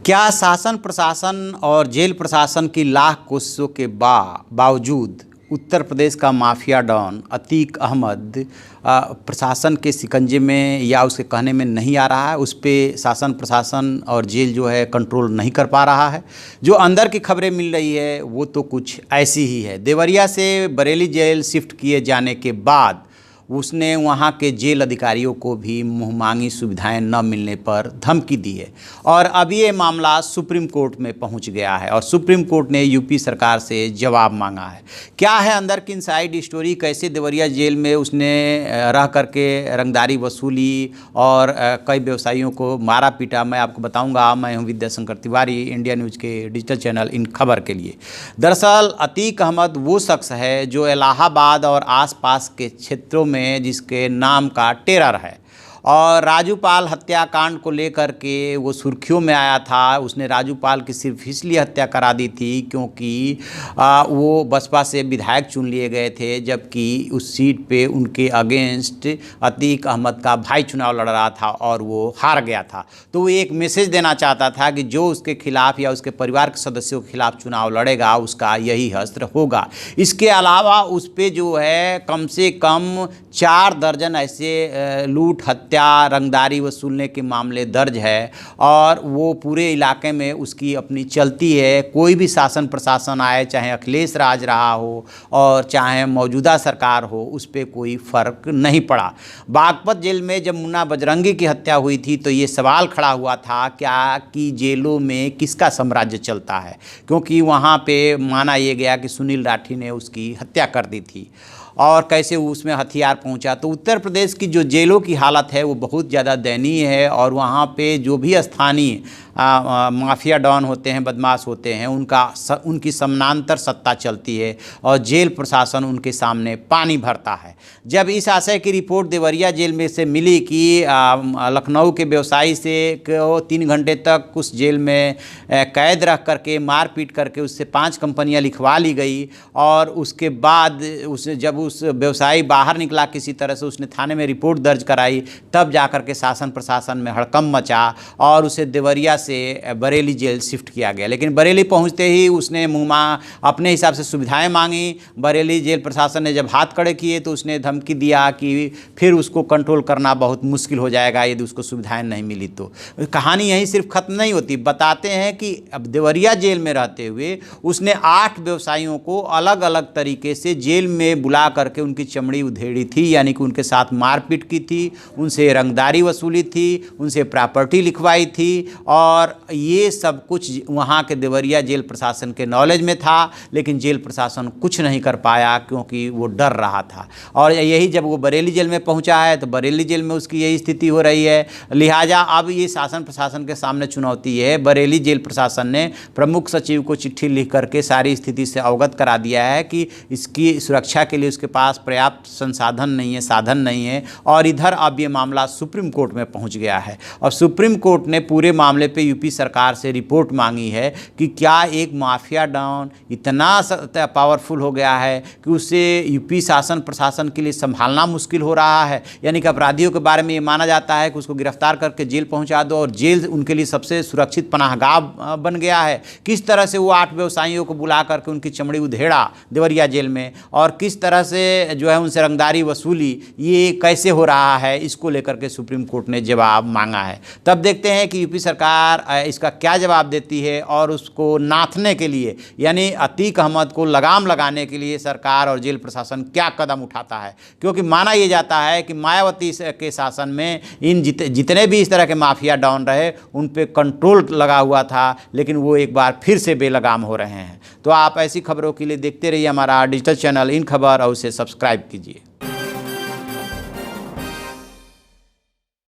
क्या शासन प्रशासन और जेल प्रशासन की लाख कोशिशों के बावजूद उत्तर प्रदेश का माफिया डॉन अतीक अहमद प्रशासन के शिकंजे में या उसके कहने में नहीं आ रहा है। उस पर शासन प्रशासन और जेल जो है कंट्रोल नहीं कर पा रहा है। जो अंदर की खबरें मिल रही है वो तो कुछ ऐसी ही है। देवरिया से बरेली जेल शिफ्ट किए जाने के बाद उसने वहाँ के जेल अधिकारियों को भी मुँहमांगी सुविधाएं न मिलने पर धमकी दी है और अब ये मामला सुप्रीम कोर्ट में पहुँच गया है और सुप्रीम कोर्ट ने यूपी सरकार से जवाब मांगा है। क्या है अंदर की इनसाइड स्टोरी, कैसे देवरिया जेल में उसने रह करके रंगदारी वसूली और कई व्यवसायियों को मारा पीटा, मैं आपको बताऊँगा। मैं हूँ विद्याशंकर तिवारी, इंडिया न्यूज़ के डिजिटल चैनल इन खबर के लिए। दरअसल अतीक अहमद वो शख्स है जो इलाहाबाद और आसपास के क्षेत्रों में जिसके नाम का टेरर है और राजूपाल हत्याकांड को लेकर के वो सुर्खियों में आया था। उसने राजूपाल की सिर्फ इसलिए हत्या करा दी थी क्योंकि वो बसपा से विधायक चुन लिए गए थे, जबकि उस सीट पे उनके अगेंस्ट अतीक अहमद का भाई चुनाव लड़ रहा था और वो हार गया था। तो वो एक मैसेज देना चाहता था कि जो उसके खिलाफ या उसके परिवार के सदस्यों के खिलाफ चुनाव लड़ेगा उसका यही हश्र होगा। इसके अलावा उस पर जो है कम से कम 4 दर्जन ऐसे लूट हत्या रंगदारी वसूलने के मामले दर्ज है और वो पूरे इलाके में उसकी अपनी चलती है। कोई भी शासन प्रशासन आए, चाहे अखिलेश राज रहा हो और चाहे मौजूदा सरकार हो, उस पर कोई फ़र्क नहीं पड़ा। बागपत जेल में जब मुन्ना बजरंगी की हत्या हुई थी तो ये सवाल खड़ा हुआ था क्या कि जेलों में किसका साम्राज्य चलता है, क्योंकि वहाँ पे माना यह गया कि सुनील राठी ने उसकी हत्या कर दी थी और कैसे उसमें हथियार पहुंचा। तो उत्तर प्रदेश की जो जेलों की हालत है वो बहुत ज़्यादा दयनीय है और वहाँ पे जो भी स्थानीय माफिया डॉन होते हैं, बदमाश होते हैं, उनकी समानांतर सत्ता चलती है और जेल प्रशासन उनके सामने पानी भरता है। जब इस आशय की रिपोर्ट देवरिया जेल में से मिली कि लखनऊ के व्यवसायी से को 3 घंटे तक उस जेल में कैद रख करके मारपीट करके उससे 5 कंपनियां लिखवा ली गई और उसके बाद जब उस व्यवसायी बाहर निकला किसी तरह से, उसने थाने में रिपोर्ट दर्ज कराई, तब जाकर के शासन प्रशासन में हड़कंप मचा और उसे देवरिया से बरेली जेल शिफ्ट किया गया। लेकिन बरेली पहुंचते ही उसने अपने हिसाब से सुविधाएं मांगी। बरेली जेल प्रशासन ने जब हाथ खड़े किए तो उसने धमकी दिया कि फिर उसको कंट्रोल करना बहुत मुश्किल हो जाएगा यदि उसको सुविधाएं नहीं मिली तो। कहानी यहीं सिर्फ खत्म नहीं होती। बताते हैं कि अब देवरिया जेल में रहते हुए उसने 8 व्यवसायियों को अलग अलग तरीके से जेल में बुला करके उनकी चमड़ी उधेड़ी थी, यानी कि उनके साथ मारपीट की थी, उनसे रंगदारी वसूली थी, उनसे प्रॉपर्टी लिखवाई थी और ये सब कुछ वहाँ के देवरिया जेल प्रशासन के नॉलेज में था। लेकिन जेल प्रशासन कुछ नहीं कर पाया क्योंकि वो डर रहा था। और यही जब वो बरेली जेल में पहुँचा है तो बरेली जेल में उसकी यही स्थिति हो रही है। लिहाजा अब ये शासन प्रशासन के सामने चुनौती है। बरेली जेल प्रशासन ने प्रमुख सचिव को चिट्ठी लिख करके सारी स्थिति से अवगत करा दिया है कि इसकी सुरक्षा के लिए उसके पास पर्याप्त संसाधन नहीं है, साधन नहीं है। और इधर अब ये मामला सुप्रीम कोर्ट में पहुँच गया है और सुप्रीम कोर्ट ने पूरे मामले पे यूपी सरकार से रिपोर्ट मांगी है कि क्या एक माफिया डॉन इतना पावरफुल हो गया है कि उसे यूपी शासन प्रशासन के लिए संभालना मुश्किल हो रहा है। यानी कि अपराधियों के बारे में ये माना जाता है कि उसको गिरफ्तार करके जेल पहुंचा दो और जेल उनके लिए सबसे सुरक्षित पनाहगाह बन गया है। किस तरह से वो 8 व्यवसायियों को बुला करके उनकी चमड़ी उधेड़ा देवरिया जेल में और किस तरह से जो है उनसे रंगदारी वसूली, ये कैसे हो रहा है, इसको लेकर के सुप्रीम कोर्ट ने जवाब मांगा है। तब देखते हैं कि यूपी सरकार इसका क्या जवाब देती है और उसको नाथने के लिए यानी अतीक अहमद को लगाम लगाने के लिए सरकार और जेल प्रशासन क्या कदम उठाता है। क्योंकि माना यह जाता है कि मायावती के शासन में इन जितने भी इस तरह के माफिया डॉन रहे उन पे कंट्रोल लगा हुआ था, लेकिन वो एक बार फिर से बेलगाम हो रहे हैं। तो आप ऐसी खबरों के लिए देखते रहिए हमारा डिजिटल चैनल इन खबर और उसे सब्सक्राइब कीजिए।